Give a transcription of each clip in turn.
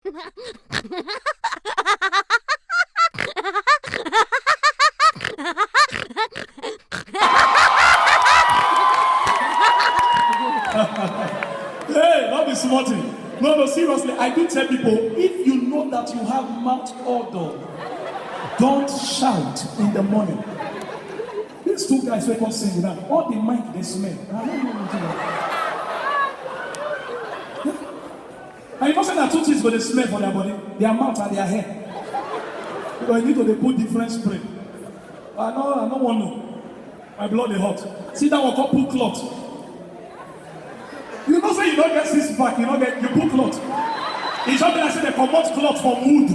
Hey, not be smarting. No, seriously, I do tell people, if you know that you have mouth odor, don't shout in the morning. These two guys wake up saying that all the mic they smell. I don't know what to do. And you know say that two things go they smell for their body, their mouth and their hair. Because you need to they put different spray. I don't want to. My blood is hot. See that one called put cloth. You know say you don't get six pack, you put cloth. It's something I say they promote cloth for mood.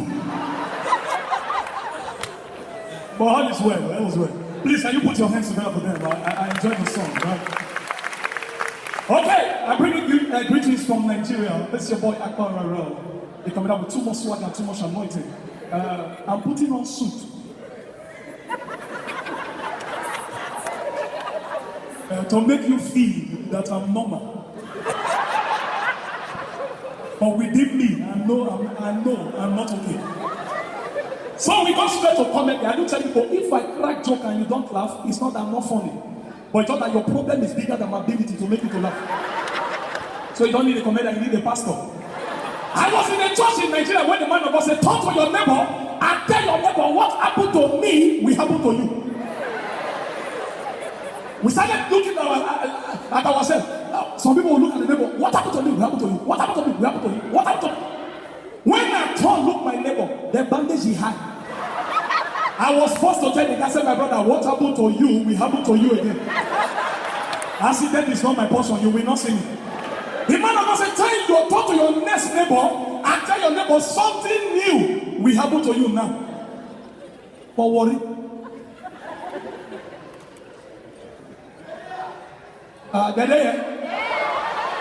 But all is well, all is well. Please, can you put your hands together for them? I enjoy the song, right? Okay, I bring you greetings from Nigeria. This is your boy Akpororo. They're coming up with too much swag and too much anointing. I'm putting on suit. To make you feel that I'm normal. But within me, I know I'm not okay. So we go straight to comedy. I do tell people, if I crack joke and you don't laugh, it's not that I'm not funny. But it's not that your problem is bigger than my ability to make you to laugh. So you don't need a comedian, you need a pastor. I was in a church in Nigeria when the man of God said, talk to your neighbor and tell your neighbor what happened to me will happen to you. We started looking at ourselves. Some people will look at the neighbor, what happened to me will happen to you. What happened to me will happen to you. What happened to me? When I turn, look my neighbor, the bandage he had. I was forced to tell the guy, say, my brother, what happened to you will happen to you again. Accident is not my portion, you will not see me. The man of God said, talk to your next neighbor and tell your neighbor something new will happen to you now. But worry.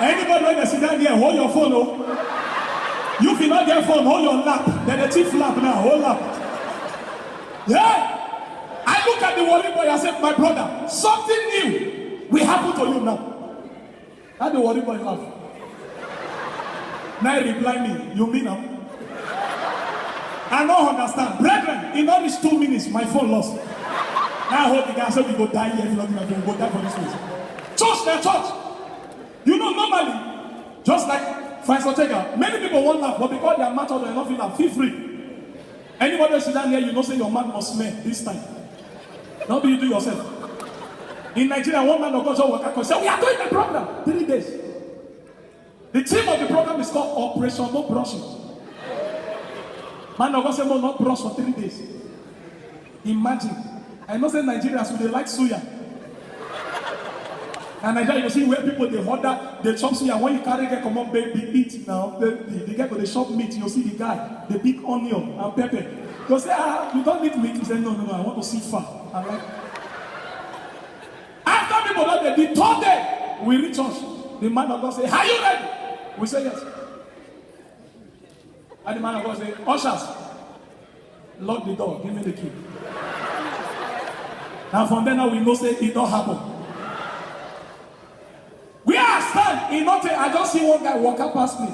Anybody when they sit down here, hold your phone, oh. You cannot get phone, hold your lap. Then the thief lap now, hold lap. Yeah. I look at the worry boy and say, my brother, something new will happen to you now. And the worry boy laugh. Now he reply me, you mean now? I don't understand. Brethren, in all these 2 minutes, my phone lost. Now I hold the guy and say, we go die here, if not, we go die for this place. Church, their church. You know, normally, just like Odega, many people won't laugh, but because they are mad or they are not feeling, feel free. Anybody sit down here, you know, say your man must smell this time. Not be you do yourself. In Nigeria, one man of God just work out and say, we are doing the program 3 days. The theme of the program is called Operation No Brushing. Man of God said, no, not brush for 3 days. Imagine. I know say Nigerians would they like suya. And Nigeria, you see where people they order, they chop suya. When you carry them, come on, baby, eat now. They get to the shop meat, you see the guy, the big onion and pepper. You say, you don't need meat. He said, no, I want to see fat. I'm like, after people that they did 3rd day, we reach church. The man of God say, are you ready? We say yes. And the man of God say, ushers, lock the door, give me the key. And from then on, we know say it don't happen. We are stand in nothing. I just see one guy walk up past me.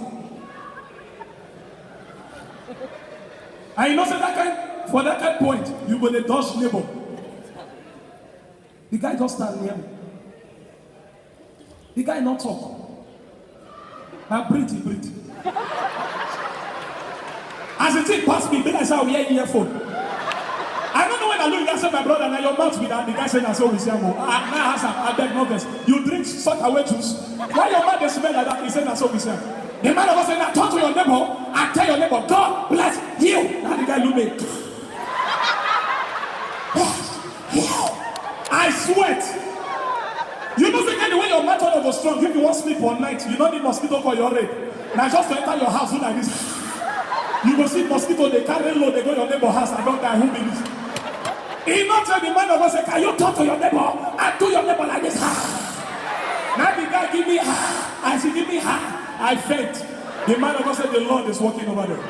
And you know say that kind, for that kind point, you go to dodge neighbor. The guy just stand near me. The guy not talk. Now breathe. As the thing pass me, then I say, we hear earphone. I don't know when I look at say my brother, now your mouth with that. The guy said, I saw we say, I beg no verse. You drink suck away juice. Why your mouth they smell like that? He said, I saw we say. The man of God said, now talk to your neighbor and tell your neighbor, God bless you. Now the guy look me. I sweat. You don't think anyway your mouth was strong. If you want to sleep all night, you don't need mosquito for your raid. Now just to enter your house, do like this. You go see mosquito, they carry load, they go to your neighbor's house and don't die. Who be this? He not tell the man of God say, can you talk to your neighbor and do your neighbor like this? Now the guy give me as he give me I faint. The man of God said, the Lord is walking over there.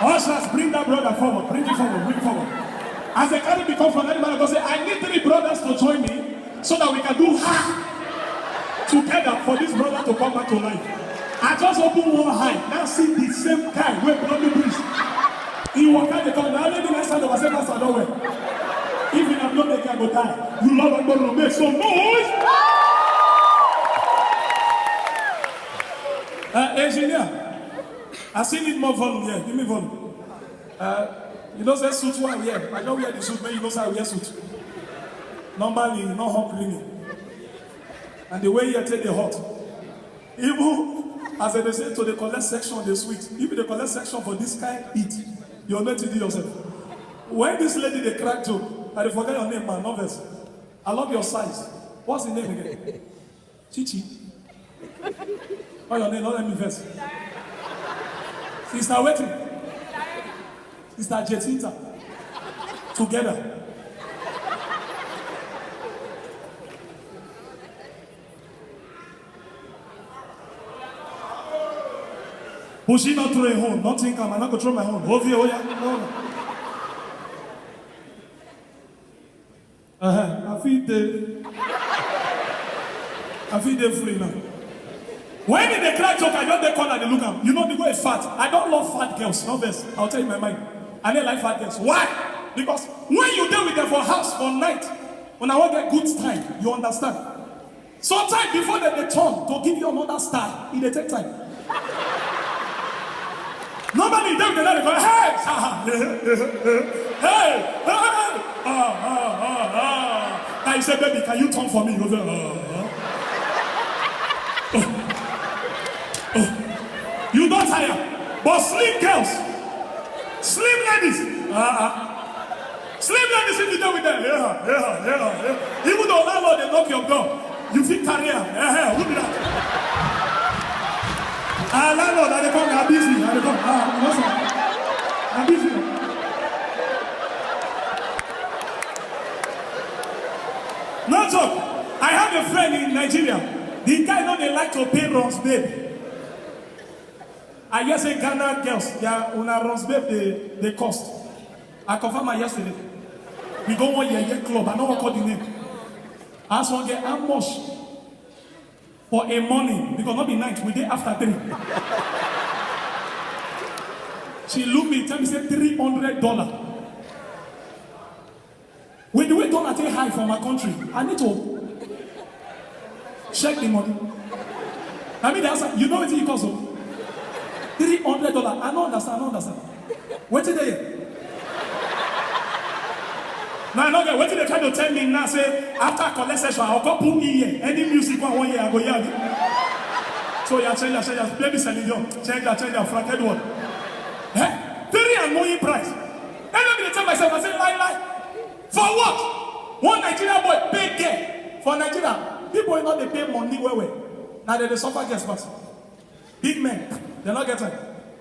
Ushers, bring that brother forward. Bring it forward. As they carry me come from that man of God say, I need 3 brothers to join me so that we can do together for this brother to come back to life. I just open one eye. Now see the same go die. You love Akpororo, make some noise. Engineer, I still need more volume here. Give me volume. You know say suit one here. I don't wear the suit, but you know say I wear suit. Normally, no hot cleaning. And the way you take the hot. Even as they say to the collect section, the sweet. If the collect section for this kind eat, you're not to do yourself. When this lady they crack joke, I forget your name, man, novice. I love your size. What's the name again? Chichi. Oh, your name, not let me first. Sister waiting. Sister Jacinta. Together. Buchi not throw a home. Don't think I'm not going to throw my home. Bovi, oh yeah. No. I feel the free now. When did they crack joke, I don't they call and they look at. You know they go a fat. I don't love fat girls. No best. I'll tell you my mind. I don't like fat girls. Why? Because when you deal with them for house for night, when I want get good time, you understand. Sometimes before they turn to give you another style, it take time. Normally they go, hey, hey, I said, baby, can you turn for me? You go, You don't tire, but slim girls, slim ladies, slim ladies, if you do with them, yeah. Even though landlord they knock your door, you feel career, who did that? Landlord, I come, I'm busy, I come, I'm busy. No joke, I have a friend in Nigeria. The guy know they like to pay runs, babe. I guess a Ghana girls, yeah, una runs, babe, they cost. I confirmed my yesterday. We go 1 year club, I know what call the name. I asked one girl, how much for a morning? Because not be night, we did after 3. She looked me, tell me, say $300. When the way dollar take high for my country, I need to check the money. I mean, you know what it costs? $300. I don't understand. What did they? Now I know what did they try to tell me now? Say after collect session, I'll go put here. Any music 1 year, I go here. So you change, baby selling you. Change, fracked one. Eh? 3 and more price. And I'm tell myself, I say lie. For what? One Nigerian boy pay care for Nigeria. People will not they pay money well. Now they suffer guest pass. Big men, they not get it.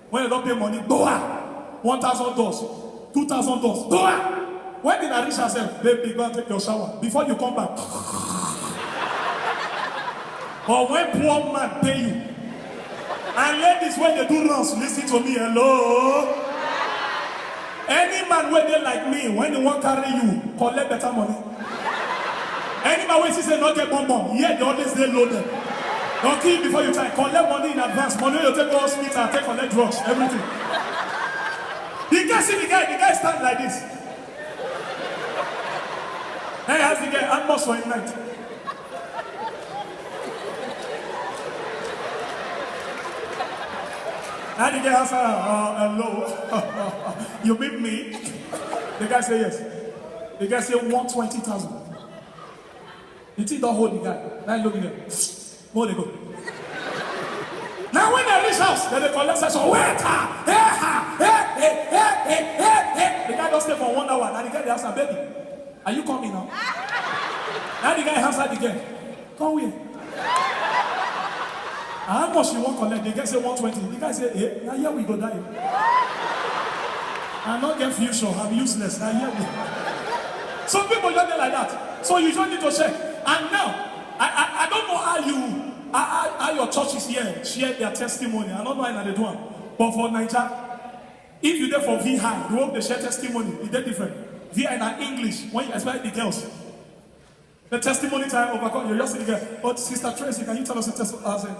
When they don't pay money, $1,000, $2,000. When did I reach herself? Baby, go and take your shower. Before you come back. But when poor man pay you, and ladies, when they do runs, listen to me, hello. Any man where they like me, when they want to carry you, collect better money. Any man when she say not get bomb, yeah, they always they loaded. Don't kill before you try. Collect money in advance. Money you take to hospital, take collect drugs, everything. You can see the guy stand like this. Hey, how's the guy? Almost for him night. And the guy answer, hello. You meet me? The guy say yes. The guy say 120,000. The thing don't hold the guy. Now look at him. More they go. Now when they reach house, then they collect session. The guy don't stay for 1 hour. Now the guy they answer, baby, are you coming now? Now the guy answer again. Come here. How much you want to collect? The guy say 120. The guy say, hey, now here we go die. I'm not get future. I'm useless. Now here we. Some people don't like that. So you just need to check. And now, I don't know how your churches here share their testimony. I don't know how they do it. But for Nigeria, if you there for VI, you hope they share testimony. It's different. VI in English, when you expect the girls. The testimony time overcome. You just see the girl. But Sister Tracy, can you tell us a testimony?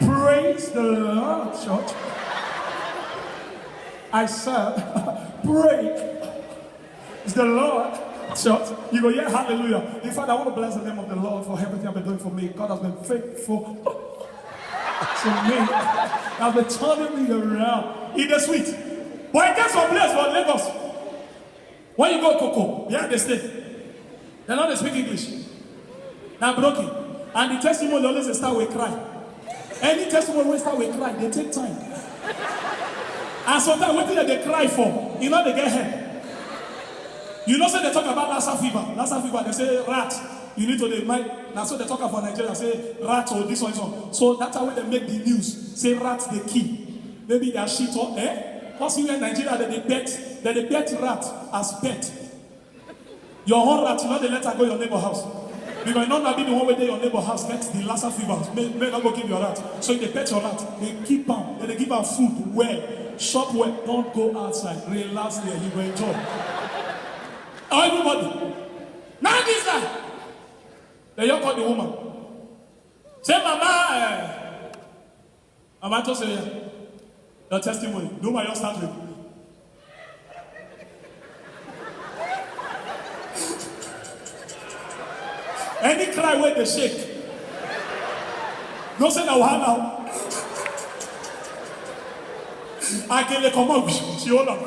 Praise Praise the Lord, church. I said, praise the Lord, church. You go, yeah, hallelujah. In fact, I want to bless the name of the Lord for everything I've been doing for me. God has been faithful to me. Has been turning me around. In the sweet. But I get some place for Lagos. When you go Coco, yeah, they stay. They know they speak English. Now broken. And the testimony always start with cry. Any testimony will start with cry, they take time. And sometimes what did they cry for? You know they get help. You know, say they talk about Lassa fever. Lassa fever, they say rat. You need to they might. Now so they talk about Nigeria, say rat or this one, this one. So that's how they make the news. Say rat the key. Maybe they are shit or Because here in Nigeria they bet rat as pet. Your own rat, you know they let her go your neighbor house. Because you not be the one where your neighbor house gets the Lassa fever. May not go give your rat. So if they pet your rat, they keep them, they give her food well, shop well, don't go outside. Relax there, you will enjoy. Everybody. Now this guy. Then you call the woman. Say, Mama, Mama to say your testimony. Do my your start with. Any cry where they shake. No say now now. I can come out. She hold on.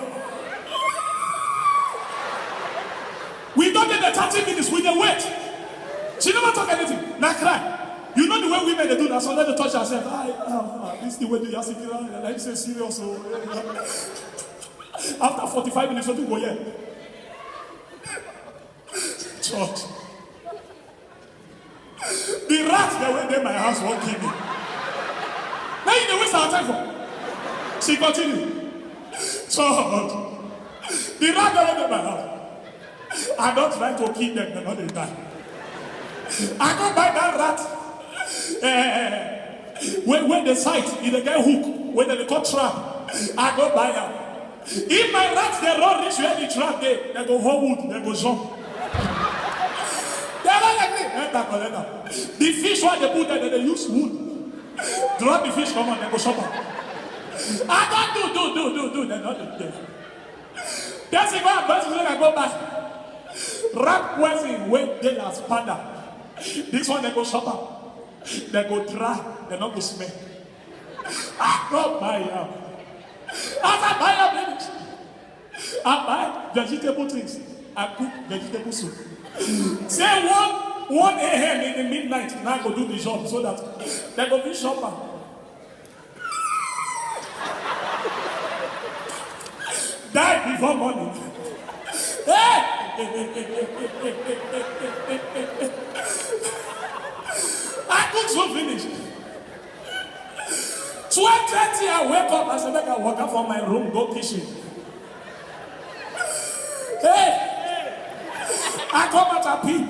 We don't get the 30 minutes. We dey wait. She never talk anything. Now cry. You know the way women they do that. So let her touch herself. This is the way they are sitting around. And I say serious. After 45 minutes, what do you go here? Church. The rats that went in my house won't kill me. Now you waste our time for. She continued. So the rat that went in my house. I don't try to kill them, they're not they die. I go buy that rat. When they sight, if they get hook, when they cut trap, I go buy them. If my rats they run reach where the trap they go hold wood, they go jump. The fish what they put there, they use wood. Drop the fish, come on, they go shop. I don't do, they're not do. That's it, I go back. Rat poison when they are spada. This one they go shop. They go dry, they not go smell. I go buy as I buy a baby. I buy vegetable things. I cook vegetable soup. Say 1 a.m. in the midnight, now I go do the job so that they go be shopper. Die before morning. Hey! I cook so finish. 12:30 I wake up, I say make I walk up from my room, go kitchen. Hey! I come out a pig.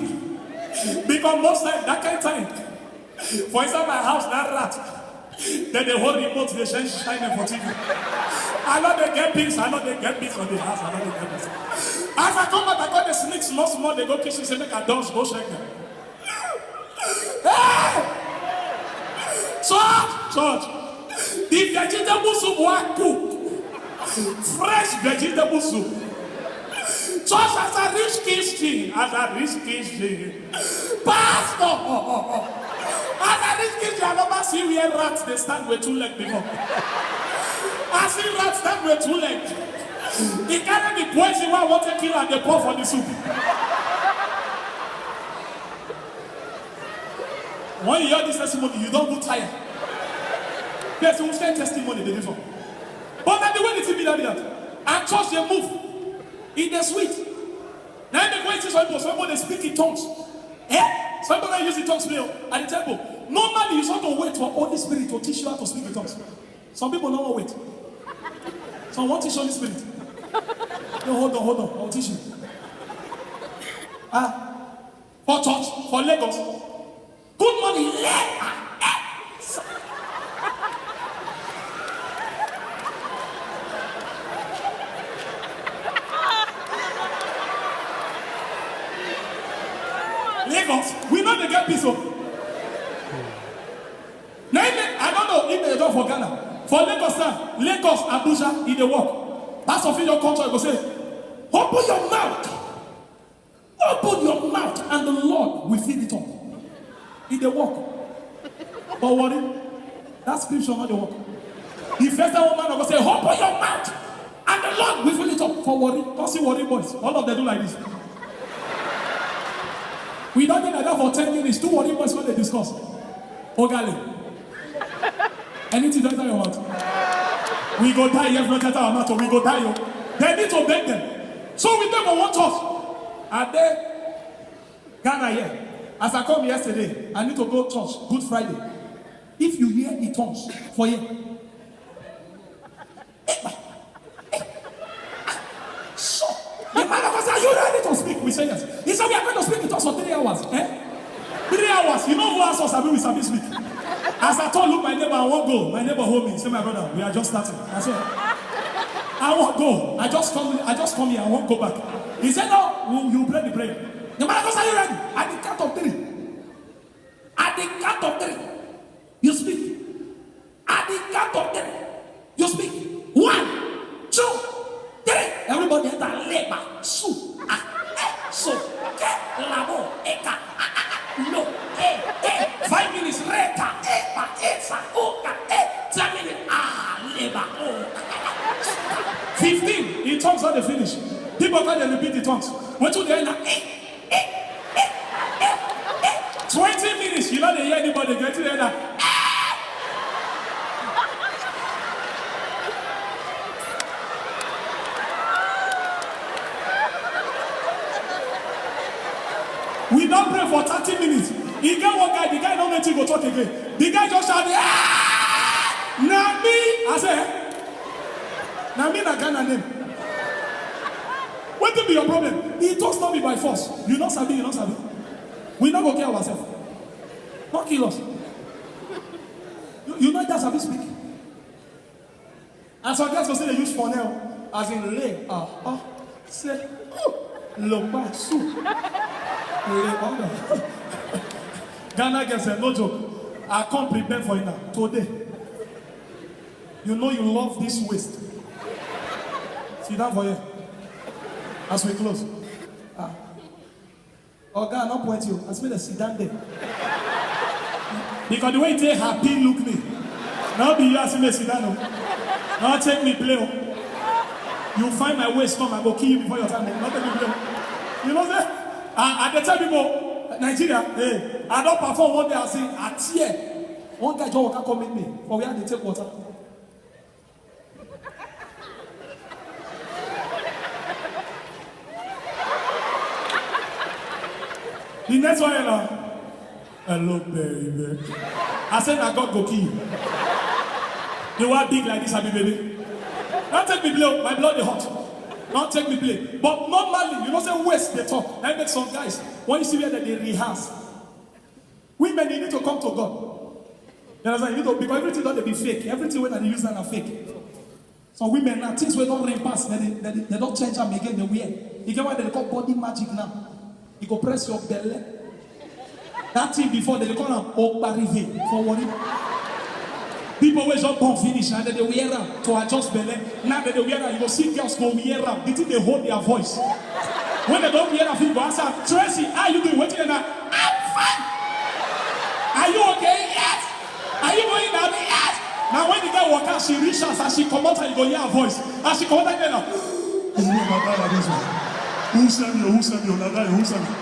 Because most times, that kind of time, for inside my house, that rat, then the whole remote, they shine for TV. I know they get pigs, I know they get pigs on the house, I know they get pigs. As I come out, I got the snakes, small, they go kitchen, say make a dance, go shake them. Hey! Church, the vegetable soup was cooked. Fresh vegetable soup. Church as a rich kitchen, Pastor, as a rich kitchen, I never see where rats they stand with 2 legs before. I see rats stand with 2 legs. He carry the poison one water kill and they pour for the soup. When you hear this testimony, you don't go tired. There's a same testimony they different. But then the way they see me that and church they move. In the sweet. Now they go and see somebody speak in tongues. Somebody use the tongues at the temple. Normally you sort of wait for Holy Spirit to teach you how to speak in tongues. Some people don't want to wait. Some want to teach Holy Spirit. No, hold on, I'll teach you. For church, for Lagos. Good morning, Lagos, we know they get peace. Now, I don't know if they don't for Ghana. For Lagos now, Lagos, Abuja, in the work. That's of your culture, go say, open your mouth. Open your mouth and the Lord will fill it up. In the work. But worry, that scripture not the work. The first woman will say, open your mouth and the Lord will fill it up. For worry, don't see worry boys. All of them do like this. We don't think like that for 10 minutes. 2 worry boys when they discuss. Hogan. Anything don't enter your mouth. We go die if not enter our mouth, or we go die. They need to beg them. So we never want us. Are they Ghana here? As I come yesterday, I need to go to church, Good Friday. If you hear the tongues for you. So, the man of us, are you ready to speak? We say yes. He said, we are going to speak in tongues for 3 hours. 3 hours. You know who else was we sabi speak? As I told, look, my neighbor, I won't go. My neighbor hold me. Say, my brother, we are just starting. I said, I won't go. I just come here. I won't go back. He said, no, you pray the prayer. The man of us, are you ready? At the count of 3. At the count of 3. You speak. At the count of 3. You speak. 1, 2, 3. Everybody enter labor. Su. So. Labo. Eka. No. 5 minutes. Reka. Epa. Esa. Oka. 10 minutes. Labor. 15. In tongues are they finish. People can't repeat the tongues. When to the end. 20 minutes. You know they hear anybody get to the end. We don't pray for 30 minutes. He get one guy, the guy don't let you go talk again. The guy just shouted, na me. I say, na me na Ghana name. What will be your problem? It does not be by force. You not sabi, you not sabi. We not go kill ourselves. Not kill us. You not just sabi speak. And some guys go say they use for now, as in lay, say, loba, su. Ghana girls say, no joke. I can't prepare for it now. Today. You know you love this waist. Sit down for you. As we close. Oga, not point you. As we sit down there. Because the way you take happy look me. Now be you asking me sit down. Now take me play. You find my waist come, I go kill you before your time. Not take me play. You know that? At the time people, Nigeria, hey, I don't perform one day, I say, I tear. One guy just come meet me, for we had to take water. The next one, hello, baby. I said, I got go kill you. You are big like this, happy baby. Don't take me blow, my blood is hot. Don't take me play. But normally, you know, say waste they talk. I make some guys, when you see where they rehearse, women, you need to come to God. You understand? You know, because everything don't be fake. Everything when they use that are fake. So women now, things we don't repass, they don't change them again, they wear. You get what they call body magic now. You go press your belly. That thing before, they call them Okbarive, for worry. People will just don't finish and then they wear them to adjust belly. Now that they wear them, you go see girls go wear them. They think they hold their voice. When they don't wear them, people answer, Tracy, how you doing? What you doing now? I'm fine. Are you okay? Yes. Are you going down? Yes. Now when the guy walk out, she reaches and she come out and you go hear her voice. And she come out again now. Who sent you? Who sent you? Who sent you?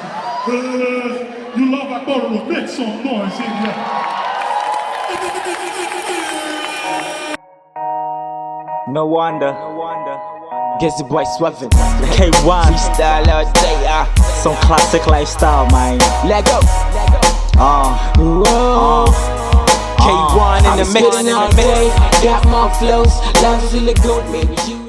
You love Akpororo. Make some noise in here. No wonder. Guess the boy swapping. K1 freestyle all day. Some classic lifestyle, man. Let go. K1 in the mix. Got more flows. Love to the goat, baby.